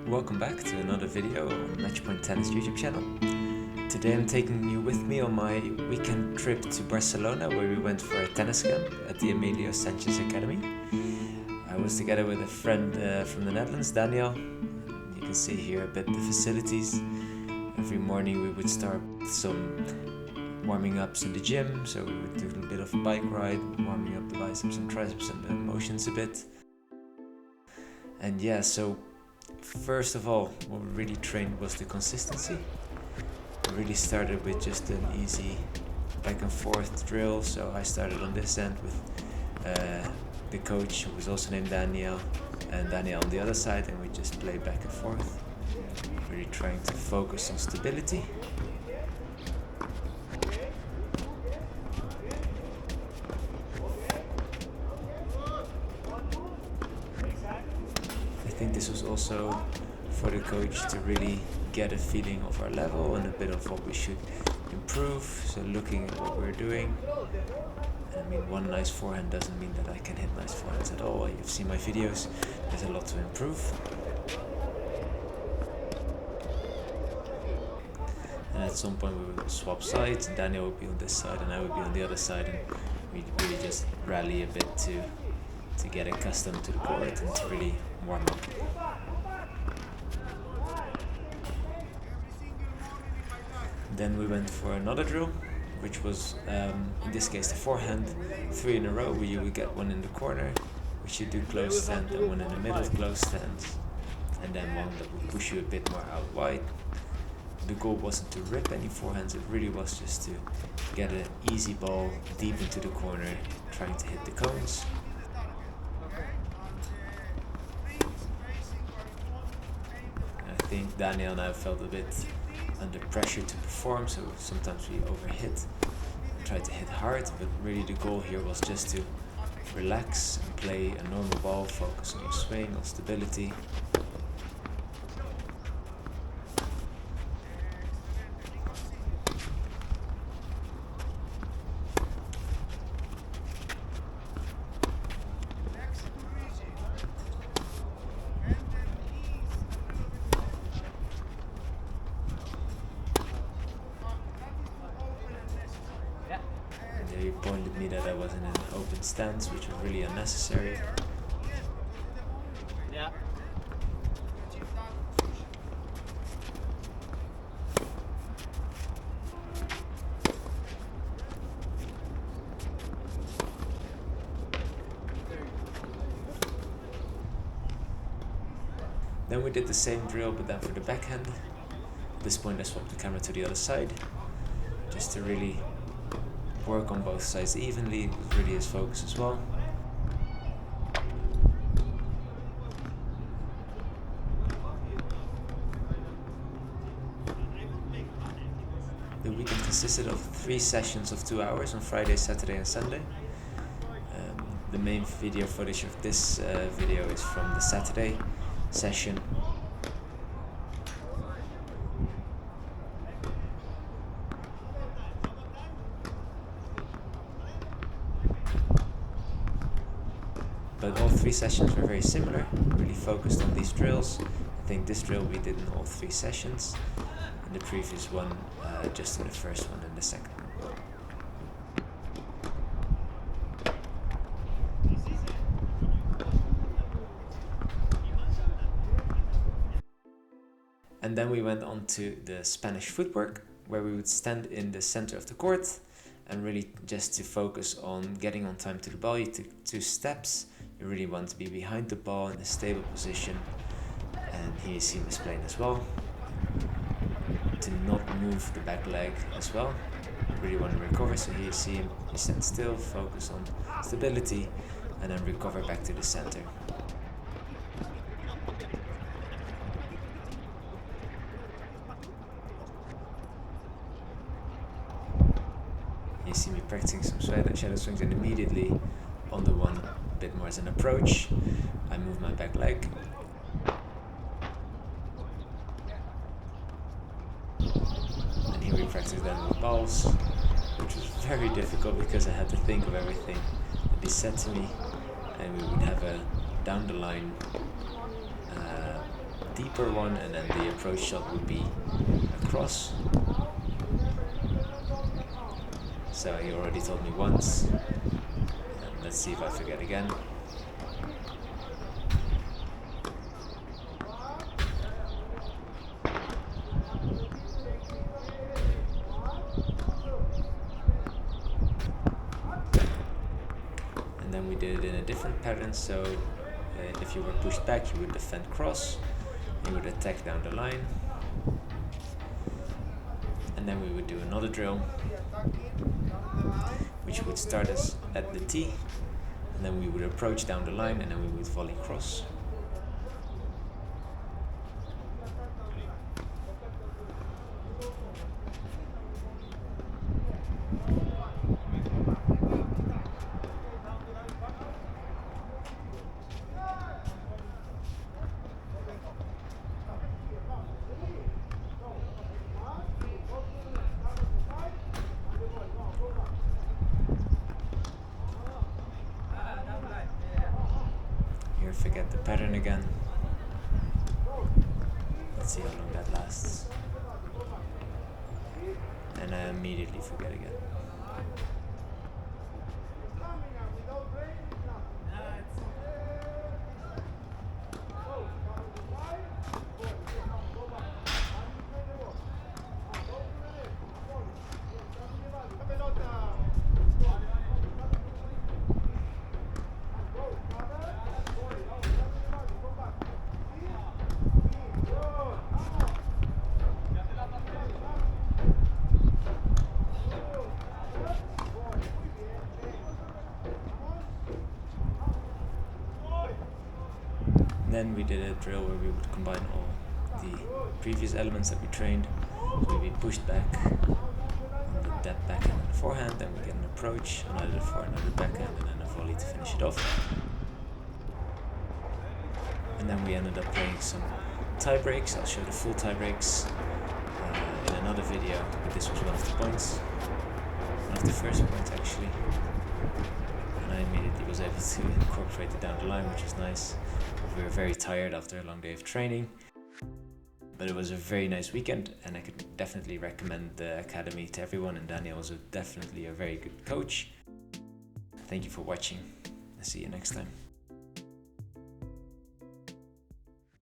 Welcome back to another video on Matchpoint Tennis YouTube channel. Today I'm taking you with me on my weekend trip to Barcelona, where we went for a tennis camp at the Emilio Sánchez Academy. I was together with a friend from the Netherlands, Daniel. You can see here a bit the facilities. Every morning we would start with some warming ups in the gym, so we would do a bit of a bike ride, warming up the biceps and triceps and the motions a bit. And yeah, so first of all, what we really trained was the consistency. We really started with just an easy back and forth drill. So I started on this end with the coach, who was also named Daniel, and Daniel on the other side, and we just played back and forth, really trying to focus on stability. I think this was also for the coach to really get a feeling of our level and a bit of what we should improve. So looking at what we're doing. And I mean, one nice forehand doesn't mean that I can hit nice forehands at all. You've seen my videos, there's a lot to improve. And at some point we would swap sides. Daniel would be on this side and I would be on the other side, and we'd really just rally a bit to get accustomed to the court and to really warm up. Then we went for another drill, which was in this case the forehand, 3 in a row, where you would get one in the corner, which you do close stand, and one in the middle close stands, and then one that would push you a bit more out wide. The goal wasn't to rip any forehands, it really was just to get an easy ball deep into the corner, trying to hit the cones. I think Daniel and I felt a bit under pressure to perform, so sometimes we overhit and tried to hit hard, but really the goal here was just to relax and play a normal ball, focus on your swing, on stability. He pointed me that I was in an open stance, which was really unnecessary. Yeah. Then we did the same drill, but then for the backhand. At this point I swapped the camera to the other side, just to really work on both sides evenly. It was really his focus as well. The weekend consisted of 3 sessions of 2 hours on Friday, Saturday and Sunday. The main video footage of this video is from the Saturday session. But all 3 sessions were very similar, really focused on these drills. I think this drill we did in all 3 sessions, and the previous one just in the first one and the second one. And then we went on to the Spanish footwork, where we would stand in the center of the court and really just to focus on getting on time to the ball. You took 2 steps. You really want to be behind the ball in a stable position, and here you see him playing as well. To not move the back leg as well. You really want to recover, so here you see him, he stands still, focus on stability, and then recover back to the center. You see me practicing some shadow swings, and immediately on the one a bit more as an approach, I move my back leg. And here we practice then with balls, which was very difficult because I had to think of everything that he said to me, and we would have a down the line deeper one, and then the approach shot would be a cross. So he already told me once, and let's see if I forget again. And then we did it in a different pattern, so if you were pushed back, you would defend cross, you would attack down the line, and then we would do another drill, which would start us at the tee, and then we would approach down the line, and then we would volley cross. Here, forget the pattern again. Let's see how long that lasts. And I immediately forget again. Then we did a drill where we would combine all the previous elements that we trained. So we pushed back on the depth backhand and the forehand, then we get an approach, another forehand, another backhand, and then a volley to finish it off. And then we ended up playing some tie breaks. I'll show the full tie breaks in another video, but this was one of the points. One of the first points actually. And I immediately was able to incorporate it down the line, which is nice. We were very tired after a long day of training, but it was a very nice weekend, and I could definitely recommend the academy to everyone, and Daniel was definitely a very good coach. Thank you for watching. I'll see you next time.